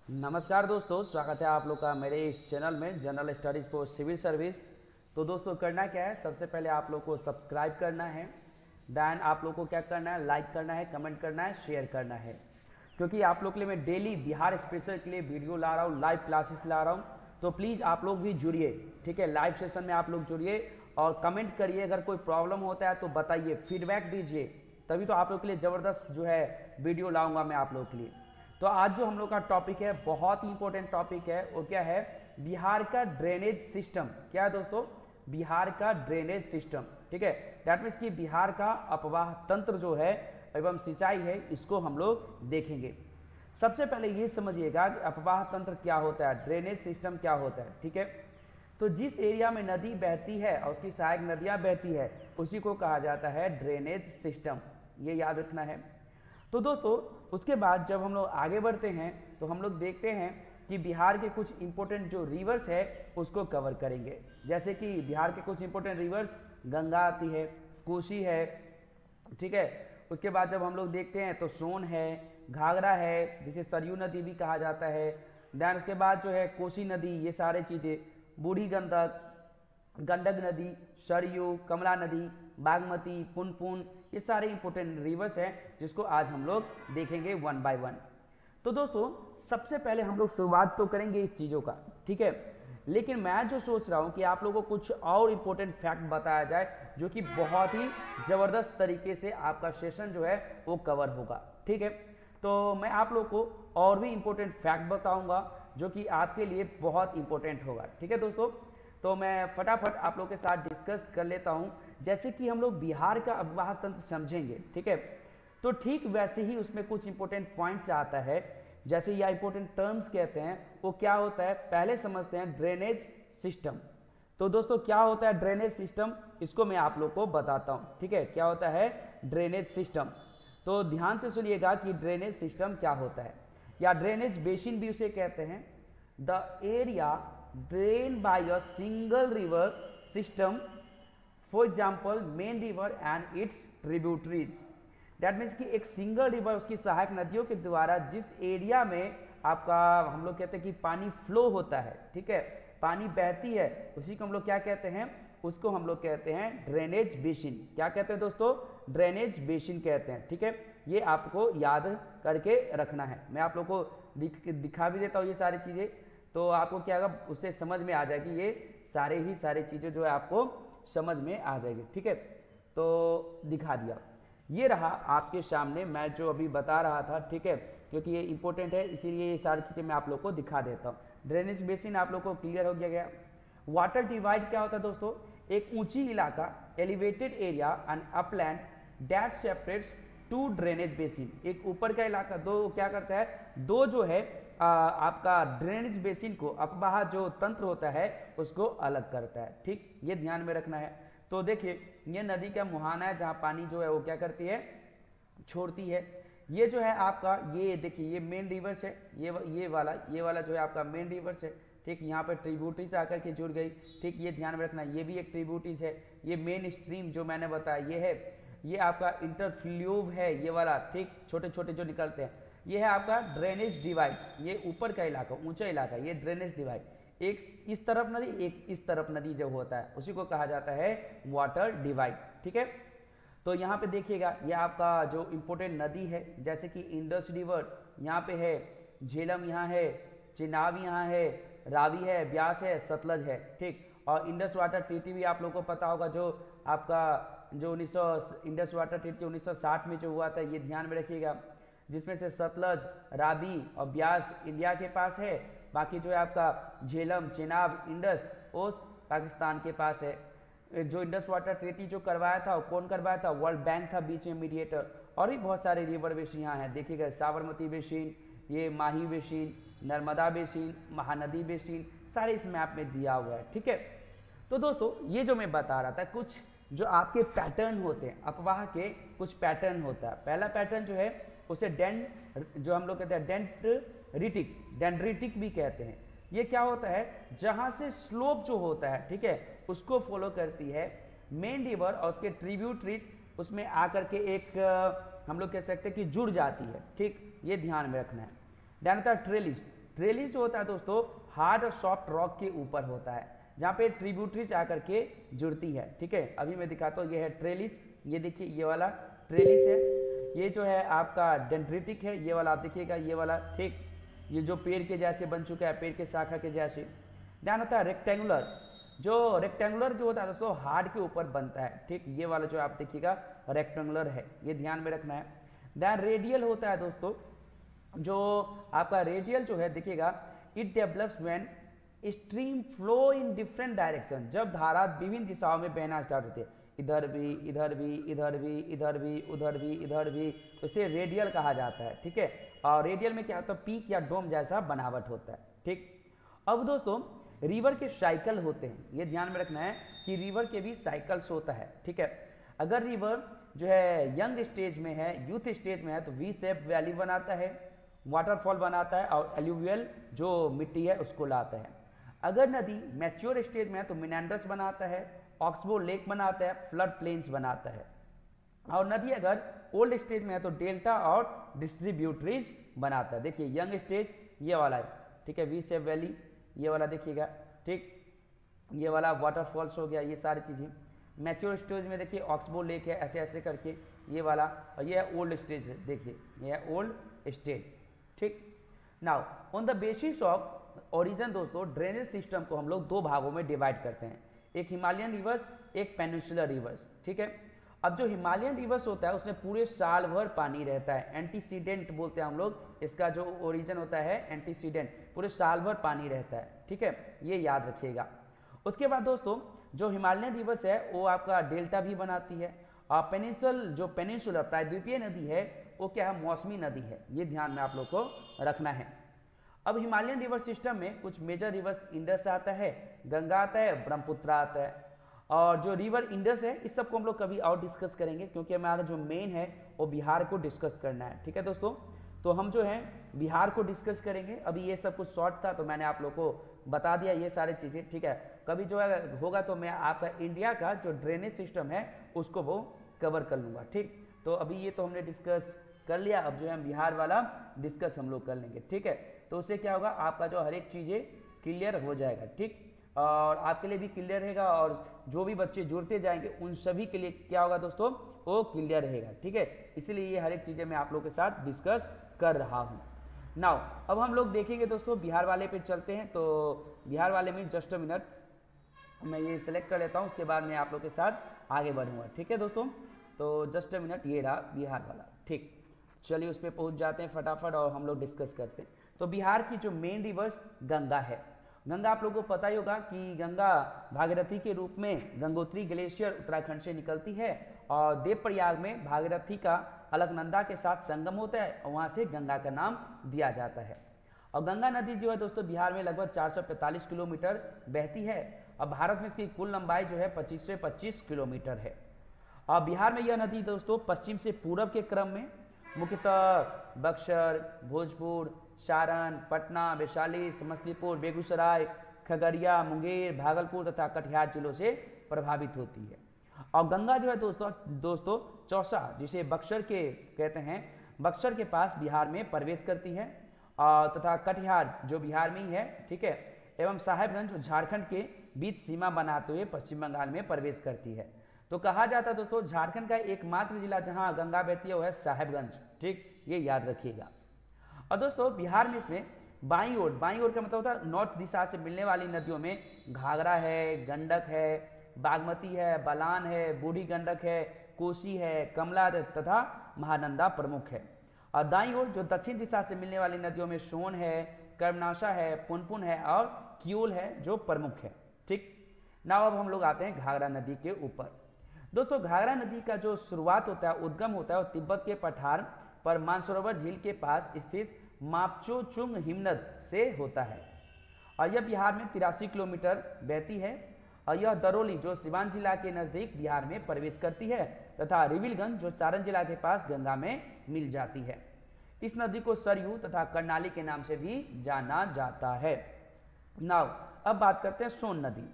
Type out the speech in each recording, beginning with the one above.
नमस्कार दोस्तों, स्वागत है आप लोग का मेरे इस चैनल में general studies for civil service. तो दोस्तों करना क्या है, सबसे पहले आप लोग को सब्सक्राइब करना है, देन आप लोग को क्या करना है, लाइक करना है, कमेंट करना है, शेयर करना है। क्योंकि आप लोग के लिए मैं डेली बिहार स्पेशल के लिए वीडियो ला रहा हूँ, लाइव क्लासेस ला रहा हूँ। तो प्लीज़ आप लोग भी जुड़िए, ठीक है। लाइव सेशन में आप लोग जुड़िए और कमेंट करिए। अगर कोई प्रॉब्लम होता है तो बताइए, फीडबैक दीजिए, तभी तो आप लोग के लिए ज़बरदस्त जो है वीडियो लाऊंगा मैं आप लोग के लिए। तो आज जो हम लोग का टॉपिक है बहुत ही इंपॉर्टेंट टॉपिक है। वो क्या है? बिहार का ड्रेनेज सिस्टम। क्या है दोस्तों? बिहार का ड्रेनेज सिस्टम, ठीक है। दैट मीन्स कि बिहार का अपवाह तंत्र जो है एवं सिंचाई है, इसको हम लोग देखेंगे। सबसे पहले ये समझिएगा कि अपवाह तंत्र क्या होता है, ड्रेनेज सिस्टम क्या होता है, ठीक है। तो जिस एरिया में नदी बहती है और उसकी सहायक नदियाँ बहती है, उसी को कहा जाता है ड्रेनेज सिस्टम। ये याद रखना है। तो दोस्तों उसके बाद जब हम लोग आगे बढ़ते हैं तो हम लोग देखते हैं कि बिहार के कुछ इंपॉर्टेंट जो रिवर्स है उसको कवर करेंगे। जैसे कि बिहार के कुछ इंपॉर्टेंट रिवर्स, गंगा आती है, कोसी है, ठीक है। उसके बाद जब हम लोग देखते हैं तो सोन है, घाघरा है, जिसे सरयू नदी भी कहा जाता है। दैन उसके बाद जो है कोसी नदी, ये सारे चीज़ें, बूढ़ी गंडक, गंडक नदी, सरयू, कमला नदी, बागमती, पुनपुन, ये सारे इंपॉर्टेंट रिवर्स हैं जिसको आज हम लोग देखेंगे वन बाय वन। तो दोस्तों सबसे पहले हम लोग शुरुआत तो करेंगे इस चीज़ों का, ठीक है। लेकिन मैं जो सोच रहा हूँ कि आप लोगों को कुछ और इम्पोर्टेंट फैक्ट बताया जाए जो कि बहुत ही ज़बरदस्त तरीके से आपका सेशन जो है वो कवर होगा, ठीक है। तो मैं आप लोग को और भी इम्पोर्टेंट फैक्ट बताऊँगा जो कि आपके लिए बहुत इंपॉर्टेंट होगा, ठीक है दोस्तों। तो मैं फटाफट आप लोग के साथ डिस्कस कर लेता हूं। जैसे कि हम लोग बिहार का अपवाह तंत्र समझेंगे, ठीक है, तो ठीक वैसे ही उसमें कुछ इंपॉर्टेंट पॉइंट्स आता है, जैसे या इंपॉर्टेंट टर्म्स कहते हैं। वो क्या होता है पहले समझते हैं, ड्रेनेज सिस्टम। तो दोस्तों क्या होता है ड्रेनेज सिस्टम, इसको मैं आप लोग को बताता हूं, ठीक है। क्या होता है ड्रेनेज सिस्टम? तो ध्यान से सुनिएगा कि ड्रेनेज सिस्टम क्या होता है, या ड्रेनेज बेसिन भी उसे कहते हैं। The area drained by a single river system, for example main river and its tributaries। That means कि एक सिंगल रिवर, उसकी सहायक नदियों के द्वारा जिस एरिया में आपका हम लोग कहते हैं कि पानी फ्लो होता है, ठीक है, पानी बहती है, उसी को हम लोग क्या कहते हैं, उसको हम लोग कहते हैं ड्रेनेज बेसिन। क्या कहते हैं दोस्तों? ड्रेनेज बेसिन कहते हैं, ठीक है। ये आपको याद करके रखना है। मैं आप लोग को दिखा भी देता हूँ ये सारी चीज़ें, तो आपको क्या होगा, उससे समझ में आ जाएगी। ये सारे चीज़ें जो है आपको समझ में आ जाएगी, ठीक है। तो दिखा दिया, ये रहा आपके सामने मैं जो अभी बता रहा था, ठीक है, क्योंकि ये इंपॉर्टेंट है इसीलिए ये सारी चीज़ें मैं आप लोग को दिखा देता हूँ। ड्रेनेज बेसिन आप लोग को क्लियर हो गया। वाटर डिवाइड क्या होता है दोस्तों? एक ऊंची इलाका, elevated area and upland that separates two drainage basin. एक ऊपर का इलाका, दो क्या करता है, दो जो है आपका ड्रेनेज बेसिन को, अपवाह जो तंत्र होता है उसको अलग करता है, ठीक, ये ध्यान में रखना है। तो देखिए ये नदी का मुहाना है जहाँ पानी जो है वो क्या करती है, छोड़ती है। ये जो है आपका, ये देखिए ये मेन रिवर्स है, ये वाला जो है आपका मेन रिवर्स है, ठीक। यहाँ पे ट्रिब्यूटरीज आकर के जुड़ गई, ठीक, ये ध्यान में रखना। ये भी एक ट्रिब्यूटरीज है। ये मेन स्ट्रीम जो मैंने बताया ये है, ये आपका इंटरफ्लूव है ये वाला, ठीक, छोटे छोटे जो निकलते हैं। ये है आपका ड्रेनेज डिवाइड, ये ऊपर का इलाका, ऊंचा इलाका, ये ड्रेनेज डिवाइड। एक इस तरफ नदी, एक इस तरफ नदी जो होता है उसी को कहा जाता है वाटर डिवाइड, ठीक है। तो यहाँ पे देखिएगा ये आपका जो इम्पोर्टेंट नदी है, जैसे कि इंडस रिवर यहाँ पे है, झेलम यहाँ है, चेनाब यहाँ है, रावी है, ब्यास है, सतलज है, ठीक। और इंडस वाटर ट्रीटी भी आप लोगों को पता होगा, जो आपका जो इंडस वाटर ट्रीटी 1960 में जो हुआ था, ये ध्यान में रखिएगा। जिसमें से सतलज, रावी और ब्यास इंडिया के पास है, बाकी जो है आपका झेलम, चेनाब, इंडस ओस पाकिस्तान के पास है। जो इंडस वाटर ट्रीटी जो करवाया था, कौन करवाया था? वर्ल्ड बैंक था बीच में मीडिएटर। और भी बहुत सारे रिवर बेसिन यहाँ हैं, देखिएगा साबरमती बेसिन, ये Mahi basin, Narmada basin, Mahanadi basin, सारे इस मैप में दिया हुआ है, ठीक है। तो दोस्तों ये जो मैं बता रहा था, कुछ जो आपके पैटर्न होते हैं, अपवाह के कुछ पैटर्न होता है। पहला पैटर्न जो है उसे जो हम लोग कहते हैं डेंड्रिटिक भी कहते हैं। ये क्या होता है, जहां से स्लोप जो होता है, ठीक है, उसको फॉलो करती है मेन रिवर और उसके ट्रिब्यूटरीज उसमें आकर के एक हम लोग कह सकते हैं कि जुड़ जाती है, ठीक, ये ध्यान में रखना है। दैन था ट्रेलिस। ट्रेलिस जो होता है दोस्तों हार्ड और सॉफ्ट रॉक के ऊपर होता है, जहाँ पे ट्रिब्यूटरीज आकर के जुड़ती है। ठीक है, अभी मैं दिखाता हूँ, ये है ट्रेलिस, ये देखिए ये वाला ट्रेलिस है, ये जो है आपका डेंड्रिटिक है, ये वाला आप देखिएगा, ये वाला, ठीक, ये जो पेड़ के जैसे बन चुका है, पेड़ के शाखा के जैसे। ध्यान होता है रेक्टेंगुलर, जो रेक्टेंगुलर जो होता है दोस्तों हार्ड के ऊपर बनता है। ठीक, ये वाला जो आप देखिएगा रेक्टेंगुलर है, ये ध्यान में रखना है। देन रेडियल होता है दोस्तों, जो आपका रेडियल जो है देखिएगा, it develops when stream flow in different direction, जब धारा विभिन्न दिशाओं में बहना स्टार्ट होती है, इधर भी, इधर भी, इधर भी, इधर भी, उधर भी, इधर भी, तो इसे रेडियल कहा जाता है। ठीक है, और रेडियल में क्या होता है, पीक या डोम जैसा बनावट होता है। ठीक, अब दोस्तों रिवर के साइकिल होते हैं, ये ध्यान में रखना है कि रिवर के भी साइकिल्स होता है। ठीक है, अगर रिवर जो है यंग स्टेज में है, यूथ स्टेज में है, तो वी शेप वैली बनाता है, वाटरफॉल बनाता है, और एल्यूवियल जो मिट्टी है उसको लाता है। अगर नदी मैच्योर स्टेज में है तो मिनेंडर्स बनाता है, ऑक्सबो लेक बनाता है, फ्लड प्लेन्स बनाता है। और नदी अगर ओल्ड स्टेज में है तो डेल्टा और डिस्ट्रीब्यूटरीज बनाता है। देखिए यंग स्टेज ये वाला है, ठीक है, वी शेप वैली ये वाला देखिएगा, ठीक, ये वाला वाटरफॉल्स हो गया, ये सारी चीज़ें। मैच्योर स्टेज में देखिए ऑक्सबो लेक है, ऐसे ऐसे करके ये वाला, और ये है ओल्ड स्टेज है, देखिए ये है ओल्ड स्टेज। ठीक, now on the basis of origin दोस्तों ड्रेनेज सिस्टम को हम लोग दो भागों में डिवाइड करते हैं, एक हिमालयन रिवर्स, एक पेनिनसुलर रिवर्स। ठीक है, अब जो हिमालयन रिवर्स होता है उसमें पूरे साल भर पानी रहता है, एंटीसीडेंट बोलते हैं हम लोग, इसका जो ओरिजिन होता है एंटीसीडेंट, पूरे साल भर पानी रहता है। ठीक है, ये याद रखिएगा। उसके बाद दोस्तों जो हिमालयन रिवर्स है वो आपका डेल्टा भी बनाती है, और पेनिनसुलर प्रायद्वीपीय नदी है वो क्या है, मौसमी नदी है, ये ध्यान में आप लोग को रखना है। अब हिमालयन रिवर सिस्टम में कुछ मेजर रिवर्स इंडस आता है, गंगा आता है, ब्रह्मपुत्र आता है, और जो रिवर इंडस है इस सब को हम लोग कभी और डिस्कस करेंगे, क्योंकि हमारा जो मेन है वो बिहार को डिस्कस करना है। ठीक है दोस्तों, तो हम जो है बिहार को डिस्कस करेंगे। अभी ये सब कुछ शॉर्ट था तो मैंने आप लोग को बता दिया ये सारी चीज़ें। ठीक है, कभी जो है होगा तो मैं आपका इंडिया का जो ड्रेनेज सिस्टम है उसको वो कवर कर लूँगा। ठीक, तो अभी ये तो हमने डिस्कस कर लिया, अब जो है बिहार वाला डिस्कस हम लोग कर लेंगे। ठीक है, तो उससे क्या होगा, आपका जो हर एक चीज़ें क्लियर हो जाएगा। ठीक, और आपके लिए भी क्लियर रहेगा, और जो भी बच्चे जुड़ते जाएंगे उन सभी के लिए क्या होगा दोस्तों, वो क्लियर रहेगा। ठीक है, इसलिए ये हर एक चीज़ें मैं आप लोग के साथ डिस्कस कर रहा हूँ। नाउ अब हम लोग देखेंगे दोस्तों बिहार वाले पे चलते हैं। तो बिहार वाले में जस्ट अ मिनट, मैं ये सिलेक्ट कर लेता हूँ, उसके बाद मैं आप लोग के साथ आगे बढ़ूँगा। ठीक है दोस्तों, तो जस्ट अ मिनट, ये रहा बिहार वाला। ठीक, चलिए उस पर पहुँच जाते हैं फटाफट और हम लोग डिस्कस करते हैं। तो बिहार की जो मेन रिवर्स गंगा है, गंगा आप लोगों को पता ही होगा कि गंगा भागीरथी के रूप में गंगोत्री ग्लेशियर उत्तराखंड से निकलती है, और देवप्रयाग में भागीरथी का अलकनंदा के साथ संगम होता है, और वहाँ से गंगा का नाम दिया जाता है। और गंगा नदी जो है दोस्तों बिहार में लगभग 445 किलोमीटर बहती है, और भारत में इसकी कुल लंबाई जो है 25 से 25 किलोमीटर है। और बिहार में यह नदी दोस्तों पश्चिम से पूरब के क्रम में मुख्यतः बक्सर, भोजपुर, सारण, पटना, वैशाली, समस्तीपुर, बेगूसराय, खगड़िया, मुंगेर, भागलपुर तथा कटिहार जिलों से प्रभावित होती है। और गंगा जो है दोस्तों चौसा, जिसे बक्सर के कहते हैं, बक्सर के पास बिहार में प्रवेश करती है, तथा कटिहार जो बिहार में ही है, ठीक है, एवं साहेबगंज जो झारखंड के बीच सीमा बनाते हुए पश्चिम बंगाल में प्रवेश करती है। तो कहा जाता है दोस्तों झारखंड का एकमात्र जिला जहां गंगा बहती है वो है साहेबगंज। ठीक, ये याद रखिएगा। और दोस्तों बिहार में इसमें बाईं ओर का मतलब होता है नॉर्थ दिशा से मिलने वाली नदियों में घाघरा है, गंडक है, बागमती है, बलान है, बूढ़ी गंडक है, कोसी है, कमला तथा महानंदा प्रमुख है। और दाईं ओर जो दक्षिण दिशा से मिलने वाली नदियों में सोन है, कर्मनाशा है, पुनपुन है और कियोल है जो प्रमुख है। ठीक, नाउ अब हम लोग आते हैं घाघरा नदी के ऊपर। दोस्तों घाघरा नदी का जो शुरुआत होता है, उद्गम होता है, वो तिब्बत के पठार पर मानसरोवर झील के पास स्थित मापचोचुंग हिमनद से होता है, और यह बिहार में 83 किलोमीटर बहती है। और यह दरौली जो सिवान जिला के नजदीक बिहार में प्रवेश करती है, तथा रिविलगंज जो सारण जिला के पास गंगा में मिल जाती है। इस नदी को सरयू तथा कर्णाली के नाम से भी जाना जाता है। नाउ अब बात करते हैं सोन नदी।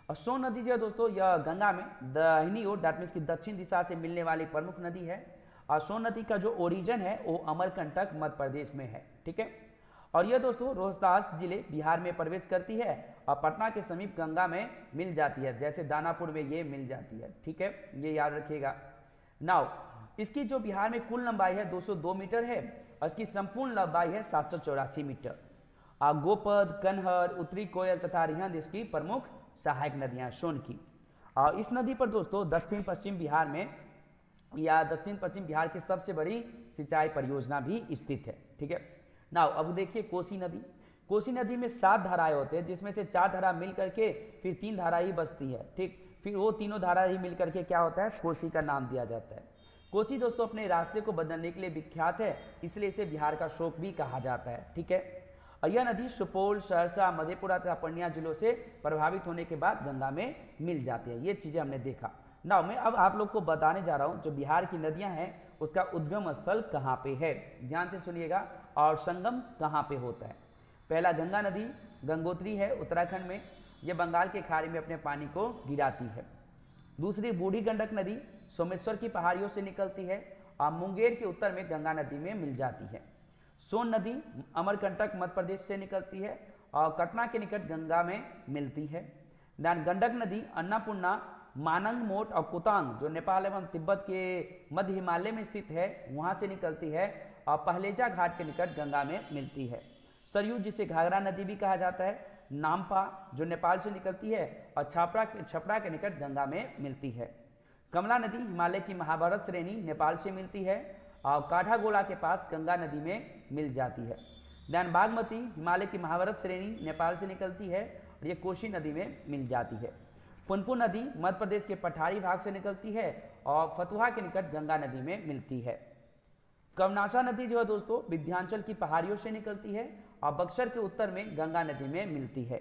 और सोन नदी जो है दोस्तों यह गंगा में दाहिनी ओर दैट मीन्स की दक्षिण दिशा से मिलने वाली प्रमुख नदी है। और सोन नदी का जो ओरिजिन है वो अमरकंटक मध्य प्रदेश में है। ठीक है, और यह दोस्तों रोहतास जिले बिहार में प्रवेश करती है और पटना के समीप गंगा में मिल जाती है, जैसे दानापुर में ये मिल जाती है। ठीक है, ये याद रखिएगा। नाउ इसकी जो बिहार में कुल लंबाई है 202 मीटर है और इसकी संपूर्ण लंबाई है 784 मीटर। गोपद, कन्हर, उत्तरी कोयल तथा रिहंद इसकी प्रमुख सहायक नदियां सोन की। और इस नदी पर दोस्तों दक्षिण पश्चिम बिहार में या दक्षिण पश्चिम बिहार की सबसे बड़ी सिंचाई परियोजना भी स्थित है। ठीक है, नाउ अब देखिए कोसी नदी। कोसी नदी में 7 धाराएं होते हैं, जिसमें से 4 धारा मिल करके फिर 3 धारा ही बचती है। ठीक, फिर वो तीनों धारा ही मिल करके क्या होता है, कोसी का नाम दिया जाता है। कोसी दोस्तों अपने रास्ते को बदलने के लिए विख्यात है, इसलिए इसे बिहार का शोक भी कहा जाता है। ठीक है, और यह नदी सुपौल, सहरसा, मधेपुरा तथा पूर्णिया जिलों से प्रभावित होने के बाद गंगा में मिल जाती है। ये चीजें हमने देखा। नाउ मैं अब आप लोग को बताने जा रहा हूँ जो बिहार की नदियां हैं उसका उद्गम स्थल कहाँ पे है, ध्यान से सुनिएगा, और संगम कहाँ पे होता है। पहला गंगा नदी गंगोत्री है उत्तराखंड में, यह बंगाल के खाड़ी में अपने पानी को गिराती है। दूसरी बूढ़ी गंडक नदी सोमेश्वर की पहाड़ियों से निकलती है और मुंगेर के उत्तर में गंगा नदी में मिल जाती है। सोन नदी अमरकंटक मध्य प्रदेश से निकलती है और कटना के निकट गंगा में मिलती है। गंडक नदी अन्नापूर्णा, मानंग मोट और कुतांग जो नेपाल एवं तिब्बत के मध्य हिमालय में स्थित है वहां से निकलती है और पहलेजा घाट के निकट गंगा में मिलती है। सरयू जिसे घाघरा नदी भी कहा जाता है, नामपा जो नेपाल से निकलती है और छपरा के निकट गंगा में मिलती है। कमला नदी हिमालय की महाभारत श्रेणी नेपाल से मिलती है और काठागोला के पास गंगा नदी में मिल जाती है। दैन बागमती हिमालय की महाभारत श्रेणी नेपाल से निकलती है और ये कोसी नदी में मिल जाती है। पुनपुन नदी मध्य प्रदेश के पठारी भाग से निकलती है और फतुहा के निकट गंगा नदी में मिलती है। कर्मनाशा नदी जो है दोस्तों विंध्याचल की पहाड़ियों से निकलती है और बक्सर के उत्तर में गंगा नदी में मिलती है।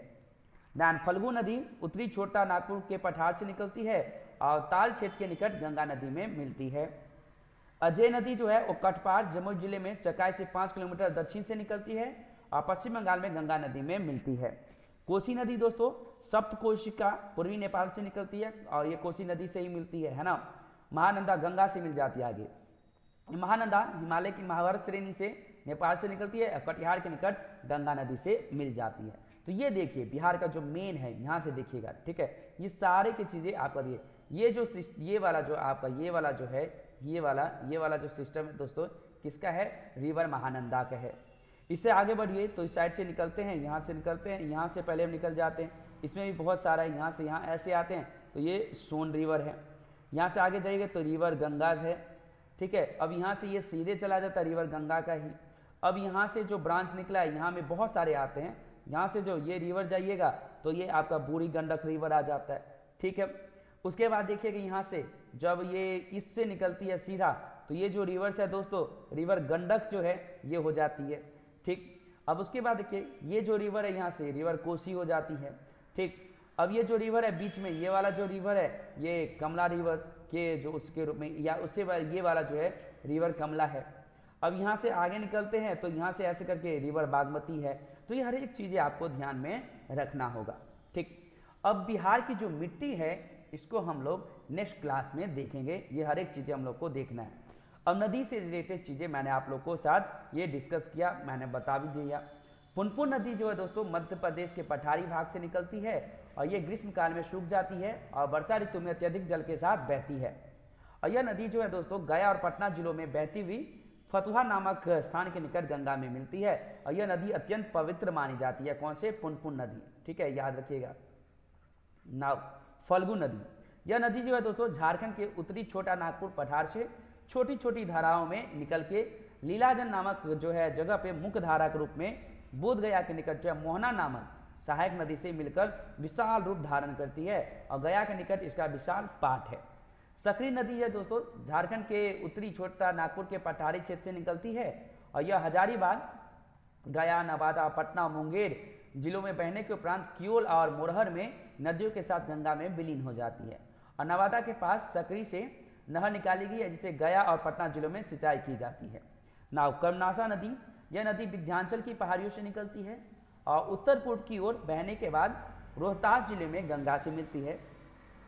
दैन फल्गु नदी उत्तरी छोटा नागपुर के पठार से निकलती है और ताल क्षेत्र के निकट गंगा नदी में मिलती है। अजय नदी जो है वो कटपार जमुई जिले में चकाई से 5 किलोमीटर दक्षिण से निकलती है और पश्चिम बंगाल में गंगा नदी में मिलती है। कोसी नदी दोस्तों सप्तकोशिका पूर्वी नेपाल से निकलती है और ये कोसी नदी से ही मिलती है ना। महानंदा गंगा से मिल जाती है। आगे महानंदा हिमालय की महाभारत श्रेणी से नेपाल से निकलती है, कटिहार के निकट गंगा नदी से मिल जाती है। तो ये देखिए बिहार का जो मेन है यहाँ से देखिएगा। ठीक है, ये सारे की चीजें आपका दिए, ये वाला जो आपका ये वाला जो है ये वाला जो सिस्टम है दोस्तों किसका है, रिवर महानंदा का है। इससे आगे बढ़िए तो इस साइड से निकलते हैं, यहाँ से निकलते हैं, यहाँ से पहले हम निकल जाते हैं, इसमें भी बहुत सारा है, यहाँ से यहाँ ऐसे आते हैं तो ये सोन रिवर है। यहाँ से आगे जाइएगा तो रिवर गंगाज है। ठीक है, अब यहाँ से ये सीधे चला जाता है रिवर गंगा का ही। अब यहाँ से जो ब्रांच निकला है यहाँ में बहुत सारे आते हैं, यहाँ से जो ये रिवर जाइएगा तो ये आपका बूढ़ी गंडक रिवर आ जाता है। ठीक है, उसके बाद देखिएगा यहाँ से जब ये इससे निकलती है सीधा तो ये जो रिवर्स है दोस्तों रिवर गंडक जो है ये हो जाती है। ठीक, अब उसके बाद देखिए ये जो रिवर है यहाँ से रिवर कोसी हो जाती है। ठीक, अब ये जो रिवर है बीच में ये वाला जो रिवर है ये कमला रिवर के जो उसके रूप में या उससे ये वाला जो है रिवर कमला है। अब यहाँ से आगे निकलते हैं तो यहाँ से ऐसे करके रिवर बागमती है। तो ये हर एक चीज़ें आपको ध्यान में रखना होगा। ठीक, अब बिहार की जो मिट्टी है इसको हम लोग नेक्स्ट क्लास में देखेंगे, ये हर एक चीज़ें हम लोग को देखना है। अब नदी से रिलेटेड चीज़ें मैंने आप लोग को साथ ये डिस्कस किया, मैंने बता भी दिया। पुनपुन नदी जो है दोस्तों मध्य प्रदेश के पठारी भाग से निकलती है और ये ग्रीष्म काल में सूख जाती है और वर्षा ऋतु में अत्यधिक जल के साथ बहती है। और यह नदी जो है दोस्तों गया और पटना जिलों में बहती हुई फतुहा नामक स्थान के निकट गंगा में मिलती है और यह नदी अत्यंत पवित्र मानी जाती है। कौन से, पुनपुन नदी। ठीक है, याद रखिएगा। नाउ फल्गु नदी, यह नदी जो है दोस्तों झारखंड के उत्तरी छोटा नागपुर पठार से छोटी छोटी धाराओं में निकल के लीलाजन नामक जो है जगह पे मुख्य धारा के रूप में बोध गया के निकट जो है मोहना नामक सहायक नदी से मिलकर विशाल रूप धारण करती है और गया के निकट इसका विशाल पाट है। सकरी नदी है दोस्तों झारखंड के उत्तरी छोटा नागपुर के पठारी क्षेत्र से निकलती है और यह हजारीबाग, गया, नवादा, पटना, मुंगेर जिलों में बहने के उपरांत कियोल और मोरहर में नदियों के साथ गंगा में विलीन हो जाती है। और नवादा के पास सकरी से नहर निकाली गई है जिसे गया और पटना जिलों में सिंचाई की जाती है। नाव कर्मनाशा नदी, यह नदी विंध्याचल की पहाड़ियों से निकलती है और उत्तर पूर्व की ओर बहने के बाद रोहतास जिले में गंगा से मिलती है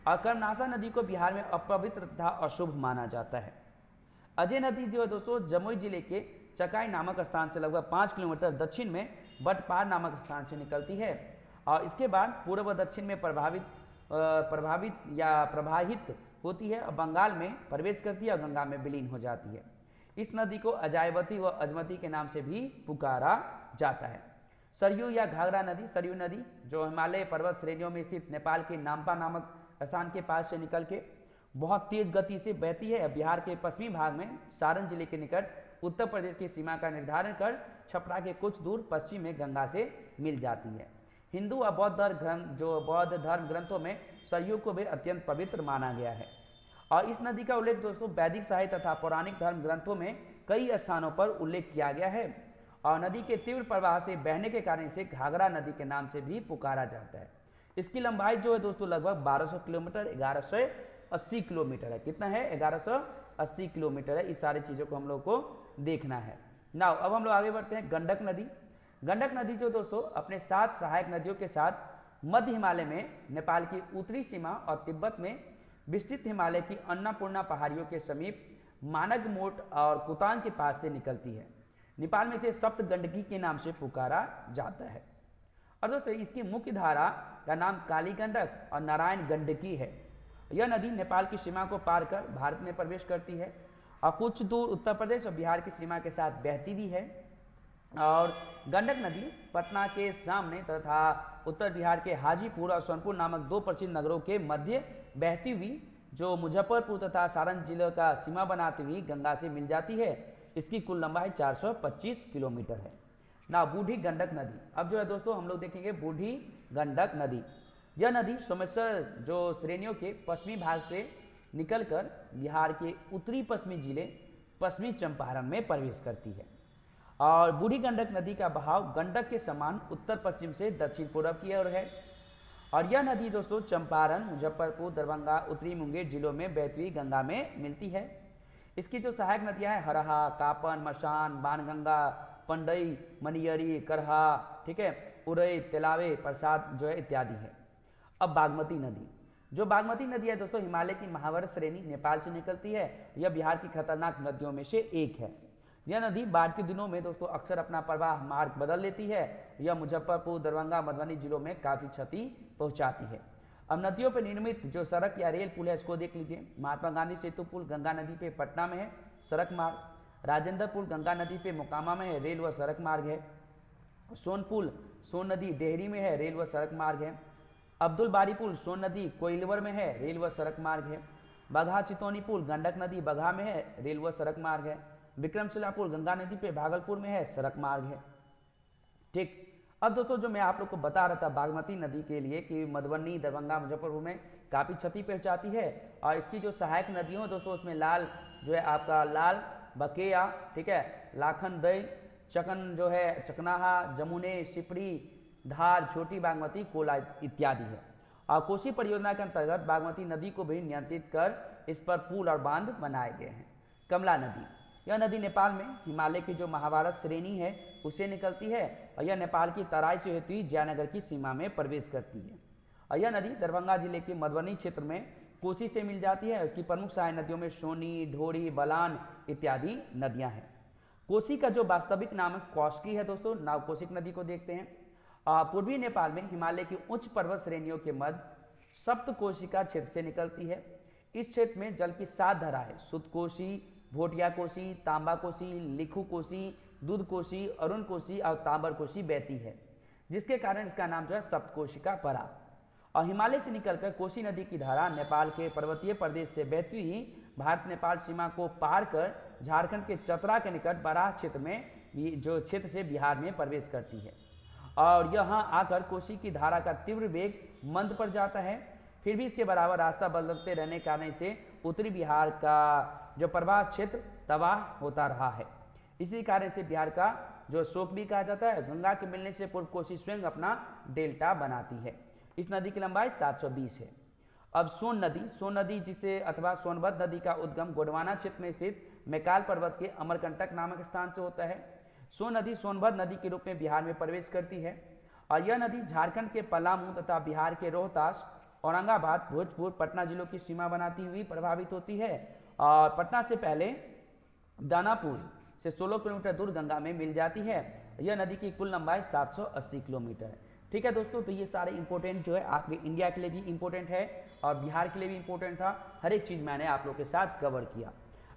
और कर्मनाशा नदी को बिहार में अपवित्र तथा अशुभ माना जाता है। अजय नदी जो है दोस्तों जमुई जिले के चकाई नामक स्थान से लगभग 5 किलोमीटर दक्षिण में बटपार नामक स्थान से निकलती है और इसके बाद पूर्व व दक्षिण में प्रवाहित होती है और बंगाल में प्रवेश करती है और गंगा में विलीन हो जाती है। इस नदी को अजायवती व अजमती के नाम से भी पुकारा जाता है। सरयू या घाघरा नदी, सरयू नदी जो हिमालय पर्वत श्रेणियों में स्थित नेपाल के नाम्पा नामक स्थान के पास से निकल के बहुत तेज गति से बहती है। बिहार के पश्चिमी भाग में सारण जिले के निकट उत्तर प्रदेश की सीमा का निर्धारण कर छपरा के कुछ दूर पश्चिम में गंगा से मिल जाती है। हिंदू और बौद्ध धर्म ग्रंथों में सरयू को भी अत्यंत पवित्र माना गया है और इस नदी का उल्लेख दोस्तों वैदिक साहित्य तथा पौराणिक धर्म ग्रंथों में कई स्थानों पर उल्लेख किया गया है और नदी के तीव्र प्रवाह से बहने के कारण इसे घाघरा नदी के नाम से भी पुकारा जाता है। इसकी लंबाई जो है दोस्तों लगभग 1200 किलोमीटर 1180 किलोमीटर है। कितना है? 1180 किलोमीटर है। इस सारी चीज़ों को हम लोग को देखना है। नाउ अब हम लोग आगे बढ़ते हैं। गंडक नदी, गंडक नदी जो दोस्तों अपने 7 सहायक नदियों के साथ मध्य हिमालय में नेपाल की उत्तरी सीमा और तिब्बत में विस्तृत हिमालय की अन्नपूर्णा पहाड़ियों के समीप मानग मोट और कुतांग के पास से निकलती है। नेपाल में इसे सप्त गंडकी के नाम से पुकारा जाता है और दोस्तों इसकी मुख्य धारा का नाम काली गंडक और नारायण गंडकी है। यह नदी नेपाल की सीमा को पार कर भारत में प्रवेश करती है और कुछ दूर उत्तर प्रदेश और बिहार की सीमा के साथ बहती भी है और गंडक नदी पटना के सामने तथा उत्तर बिहार के हाजीपुर और सोनपुर नामक 2 प्रसिद्ध नगरों के मध्य बहती हुई जो मुजफ्फरपुर तथा सारण जिले का सीमा बनाती हुई गंगा से मिल जाती है। इसकी कुल लंबाई 425 किलोमीटर है। ना बूढ़ी गंडक नदी, अब जो है दोस्तों हम लोग देखेंगे बूढ़ी गंडक नदी। यह नदी सोमेश्वर जो श्रेणियों के पश्चिमी भाग से निकलकर बिहार के उत्तरी पश्चिमी जिले पश्चिमी चंपारण में प्रवेश करती है और बूढ़ी गंडक नदी का बहाव गंडक के समान उत्तर पश्चिम से दक्षिण पूर्व की ओर है और यह नदी दोस्तों चंपारण, मुजफ्फरपुर, दरभंगा, उत्तरी मुंगेर जिलों में बहती हुई गंगा में मिलती है। इसकी जो सहायक नदियां हैं हरहा, कापन, मशान, बाणगंगा, पंडई, मनियरी, करहा, ठीक है, उरई, तेलावे, प्रसाद जो है इत्यादि है। अब बागमती नदी, जो बागमती नदी है दोस्तों हिमालय की महाभारत श्रेणी नेपाल से निकलती है। यह बिहार की खतरनाक नदियों में से एक है। यह नदी बाढ़ के दिनों में दोस्तों अक्सर अपना प्रवाह मार्ग बदल लेती है। यह मुजफ्फरपुर, दरभंगा, मधुबनी जिलों में काफ़ी क्षति पहुंचाती है। अब नदियों पर निर्मित जो सड़क या रेल पुल है इसको देख लीजिए। महात्मा गांधी सेतु पुल गंगा नदी पे पटना में है, सड़क मार्ग। राजेंद्र पुल गंगा नदी पे मोकामा में है, रेल व सड़क मार्ग है। सोन पुल सोन नदी डेहरी में है, रेल व सड़क मार्ग है। अब्दुल बारी पुल सोन नदी कोइलवर में है, रेल व सड़क मार्ग है। बगहा चितौनी पुल गंडक नदी बगहा में है, रेल व सड़क मार्ग है। विक्रमशिला पुल गंगा नदी पे भागलपुर में है, सड़क मार्ग है। ठीक, अब दोस्तों जो मैं आप लोग को बता रहा था बागमती नदी के लिए कि मधुबनी, दरभंगा, मुजफ्फरपुर में काफ़ी क्षति पहुंचाती है और इसकी जो सहायक नदियों दोस्तों उसमें लाल जो है आपका लाल, बकेया, ठीक है, लाखन दई, चकन जो है चकनाहा, जमुने, सिपरी, धार, छोटी बागमती, कोला इत्यादि है। और कोसी परियोजना के अंतर्गत बागमती नदी को भी नियंत्रित कर इस पर पुल और बांध बनाए गए हैं। कमला नदी, यह नदी नेपाल में हिमालय की जो महाभारत श्रेणी है उसे निकलती है और यह नेपाल की तराई से होती हुई जयनगर की सीमा में प्रवेश करती है और यह नदी दरभंगा जिले के मधुबनी क्षेत्र में कोसी से मिल जाती है। इसकी प्रमुख सहायक नदियों में सोनी, ढोरी, बलान इत्यादि नदियां हैं। कोसी का जो वास्तविक नाम है कौशिकी है दोस्तों। नाव कोशिक नदी को देखते हैं। पूर्वी नेपाल में हिमालय की उच्च पर्वत श्रेणियों के मध्य सप्तकोशिका क्षेत्र से निकलती है। इस क्षेत्र में जल की 7 धारा है, शुद्ध कोसी, भोटिया कोसी, तांबा कोसी, लिखु कोसी, दूध कोसी, अरुण कोसी और तांबर कोसी बहती है, जिसके कारण इसका नाम जो है सप्तकोशिका पड़ा। और हिमालय से निकलकर कोसी नदी की धारा नेपाल के पर्वतीय प्रदेश से बहती हुई भारत नेपाल सीमा को पार कर झारखंड के चतरा के निकट बराह क्षेत्र में जो क्षेत्र से बिहार में प्रवेश करती है और यहाँ आकर कोसी की धारा का तीव्र वेग मंद पर जाता है। फिर भी इसके बराबर रास्ता बदलते रहने के कारण से उत्तरी बिहार का जो प्रवाह क्षेत्र तबाह होता रहा है। इसी कारण से बिहार का जो शोक भी कहा जाता है। गंगा के मिलने से पूर्व कोसी स्वयं अपना डेल्टा बनाती है। इस नदी की लंबाई 720 है। अब सोन नदी जिसे अथवा सोनभद्र नदी का उद्गम गोंडवाना क्षेत्र में स्थित मैकाल पर्वत के अमरकंटक नामक स्थान से होता है। सोन नदी सोनभद्र नदी के रूप में बिहार में प्रवेश करती है और यह नदी झारखंड के पलामू तथा बिहार के रोहतास, औरंगाबाद, भोजपुर, पटना जिलों की सीमा बनाती हुई प्रभावित होती है और पटना से पहले दानापुर से 16 किलोमीटर दूर गंगा में मिल जाती है। यह नदी की कुल लंबाई 780 किलोमीटर है। ठीक है दोस्तों, तो ये सारे इंपॉर्टेंट जो है आपके इंडिया के लिए भी इंपॉर्टेंट है और बिहार के लिए भी इंपॉर्टेंट था। हर एक चीज़ मैंने आप लोग के साथ कवर किया।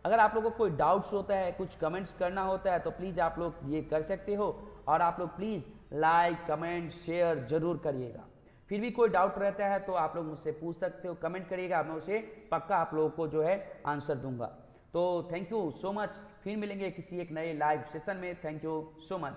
अगर आप लोगों को कोई डाउट्स होता है, कुछ कमेंट्स करना होता है तो प्लीज़ आप लोग ये कर सकते हो और आप लोग प्लीज़ लाइक कमेंट शेयर जरूर करिएगा। फिर भी कोई डाउट रहता है तो आप लोग मुझसे पूछ सकते हो, कमेंट करिएगा, मैं उसे पक्का आप लोगों को जो है आंसर दूंगा। तो थैंक यू सो मच, फिर मिलेंगे किसी एक नए लाइव सेशन में। Thank you so much.